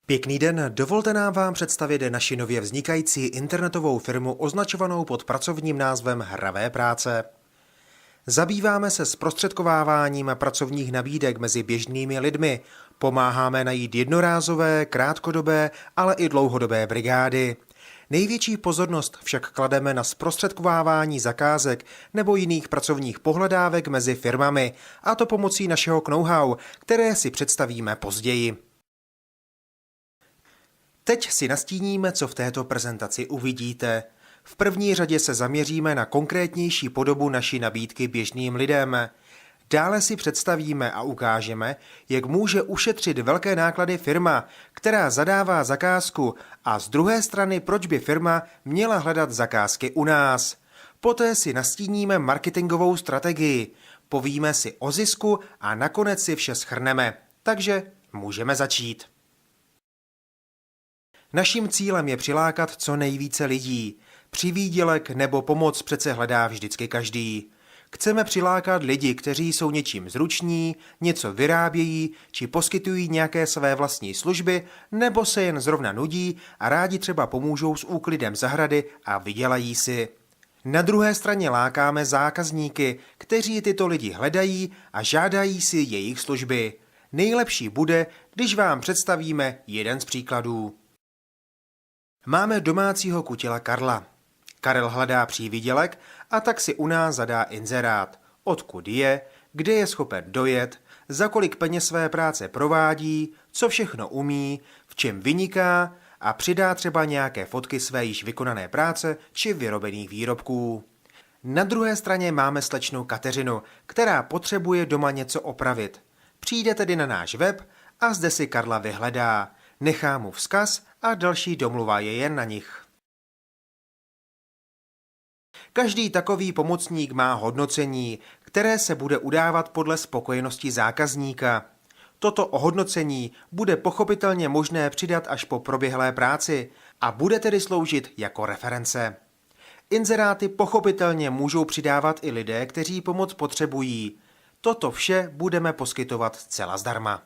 Pěkný den, dovolte nám vám představit naši nově vznikající internetovou firmu označovanou pod pracovním názvem Hravé práce. Zabýváme se zprostředkováváním pracovních nabídek mezi běžnými lidmi, pomáháme najít jednorázové, krátkodobé, ale i dlouhodobé brigády. Největší pozornost však klademe na zprostředkovávání zakázek nebo jiných pracovních pohledávek mezi firmami, a to pomocí našeho know-how, které si představíme později. Teď si nastíníme, co v této prezentaci uvidíte. V první řadě se zaměříme na konkrétnější podobu naší nabídky běžným lidem. Dále si představíme a ukážeme, jak může ušetřit velké náklady firma, která zadává zakázku, a z druhé strany, proč by firma měla hledat zakázky u nás. Poté si nastíníme marketingovou strategii, povíme si o zisku a nakonec si vše shrneme. Takže můžeme začít. Naším cílem je přilákat co nejvíce lidí. Přivýdělek nebo pomoc přece hledá vždycky každý. Chceme přilákat lidi, kteří jsou něčím zruční, něco vyrábějí, či poskytují nějaké své vlastní služby, nebo se jen zrovna nudí a rádi třeba pomůžou s úklidem zahrady a vydělají si. Na druhé straně lákáme zákazníky, kteří tyto lidi hledají a žádají si jejich služby. Nejlepší bude, když vám představíme jeden z příkladů. Máme domácího kutěla Karla. Karel hledá přivýdělek a tak si u nás zadá inzerát, odkud je, kde je schopen dojet, za kolik peněz své práce provádí, co všechno umí, v čem vyniká a přidá třeba nějaké fotky své již vykonané práce či vyrobených výrobků. Na druhé straně máme slečnu Kateřinu, která potřebuje doma něco opravit. Přijde tedy na náš web a zde si Karla vyhledá, nechá mu vzkaz a další domluva je jen na nich. Každý takový pomocník má hodnocení, které se bude udávat podle spokojenosti zákazníka. Toto ohodnocení bude pochopitelně možné přidat až po proběhlé práci a bude tedy sloužit jako reference. Inzeráty pochopitelně můžou přidávat i lidé, kteří pomoc potřebují. Toto vše budeme poskytovat zcela zdarma.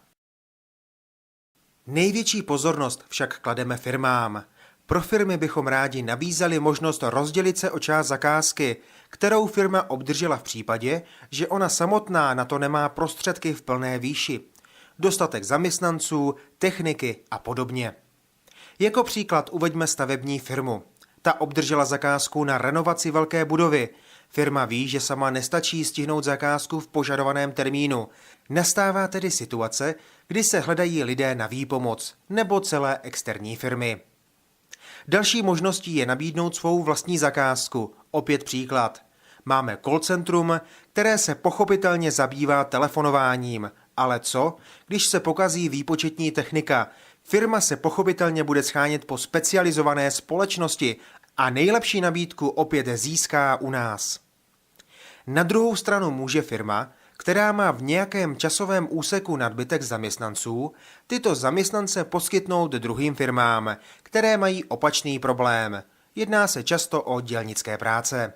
Největší pozornost však klademe firmám. Pro firmy bychom rádi nabízeli možnost rozdělit se o část zakázky, kterou firma obdržela v případě, že ona samotná na to nemá prostředky v plné výši. Dostatek zaměstnanců, techniky a podobně. Jako příklad uveďme stavební firmu. Ta obdržela zakázku na renovaci velké budovy. Firma ví, že sama nestačí stihnout zakázku v požadovaném termínu. Nastává tedy situace, kdy se hledají lidé na výpomoc nebo celé externí firmy. Další možností je nabídnout svou vlastní zakázku. Opět příklad. Máme call centrum, které se pochopitelně zabývá telefonováním. Ale co, když se pokazí výpočetní technika? Firma se pochopitelně bude shánět po specializované společnosti a nejlepší nabídku opět získá u nás. Na druhou stranu může firma, která má v nějakém časovém úseku nadbytek zaměstnanců, tyto zaměstnance poskytnout druhým firmám, které mají opačný problém. Jedná se často o dělnické práce.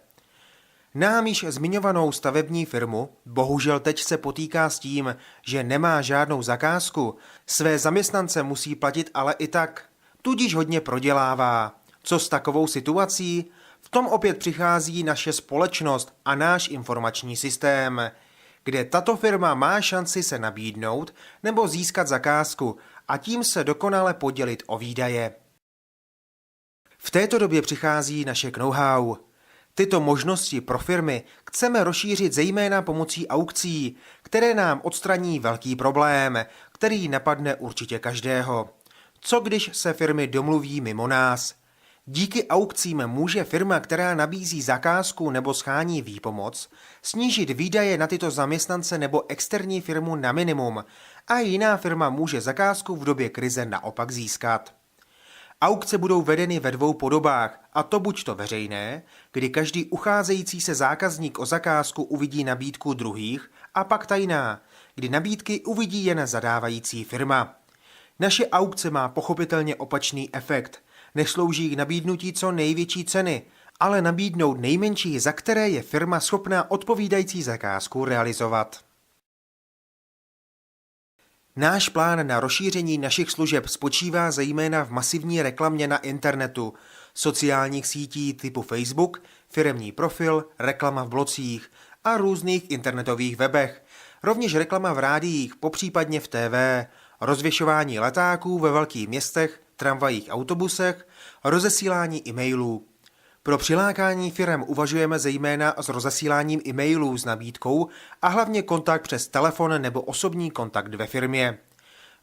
Nám již zmiňovanou stavební firmu bohužel teď se potýká s tím, že nemá žádnou zakázku, své zaměstnance musí platit ale i tak, tudíž hodně prodělává. Co s takovou situací? V tom opět přichází naše společnost a náš informační systém, kde tato firma má šanci se nabídnout nebo získat zakázku a tím se dokonale podělit o výdaje. V této době přichází naše know-how. Tyto možnosti pro firmy chceme rozšířit zejména pomocí aukcí, které nám odstraní velký problém, který napadne určitě každého. Co když se firmy domluví mimo nás? Díky aukcím může firma, která nabízí zakázku nebo schání výpomoc, snížit výdaje na tyto zaměstnance nebo externí firmu na minimum a jiná firma může zakázku v době krize naopak získat. Aukce budou vedeny ve dvou podobách, a to buď to veřejné, kdy každý ucházející se zákazník o zakázku uvidí nabídku druhých, a pak tajná, kdy nabídky uvidí jen zadávající firma. Naše aukce má pochopitelně opačný efekt. Neslouží k nabídnutí co největší ceny, ale nabídnout nejmenší, za které je firma schopná odpovídající zakázku realizovat. Náš plán na rozšíření našich služeb spočívá zejména v masivní reklamě na internetu, sociálních sítí typu Facebook, firemní profil, reklama v blocích a různých internetových webech, rovněž reklama v rádiích, popřípadně v TV, rozvěšování letáků ve velkých městech, tramvajích, autobusech, rozesílání e-mailů. Pro přilákání firem uvažujeme zejména s rozesíláním e-mailů s nabídkou a hlavně kontakt přes telefon nebo osobní kontakt ve firmě.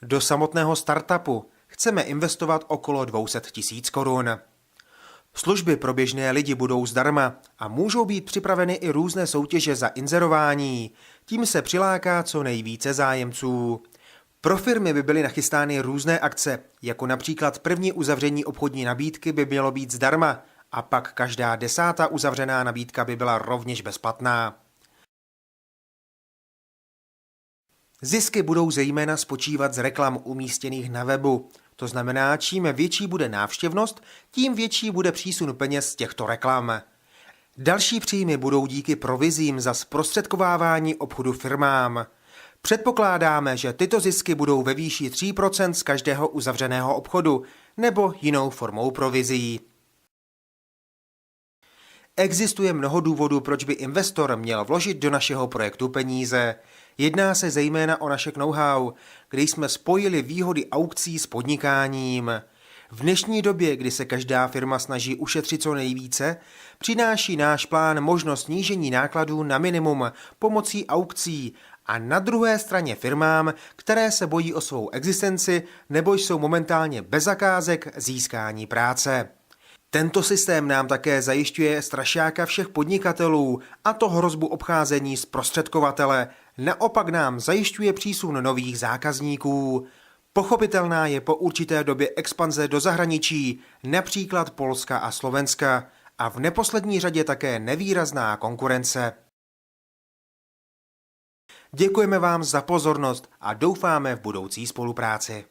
Do samotného startupu chceme investovat okolo 200 000 korun. Služby pro běžné lidi budou zdarma a můžou být připraveny i různé soutěže za inzerování. Tím se přiláká co nejvíce zájemců. Pro firmy by byly nachystány různé akce, jako například první uzavření obchodní nabídky by mělo být zdarma a pak každá 10. uzavřená nabídka by byla rovněž bezplatná. Zisky budou zejména spočívat z reklam umístěných na webu. To znamená, čím větší bude návštěvnost, tím větší bude přísun peněz z těchto reklam. Další příjmy budou díky provizím za zprostředkovávání obchodu firmám. Předpokládáme, že tyto zisky budou ve výši 3% z každého uzavřeného obchodu nebo jinou formou provizí. Existuje mnoho důvodů, proč by investor měl vložit do našeho projektu peníze. Jedná se zejména o naše know-how, kde jsme spojili výhody aukcí s podnikáním. V dnešní době, kdy se každá firma snaží ušetřit co nejvíce, přináší náš plán možnost snížení nákladů na minimum pomocí aukcí a na druhé straně firmám, které se bojí o svou existenci nebo jsou momentálně bez zakázek získání práce. Tento systém nám také zajišťuje strašáka všech podnikatelů, a to hrozbu obcházení zprostředkovatele. Naopak nám zajišťuje přísun nových zákazníků. Pochopitelná je po určité době expanze do zahraničí, například Polska a Slovenska, a v neposlední řadě také nevýrazná konkurence. Děkujeme vám za pozornost a doufáme v budoucí spolupráci.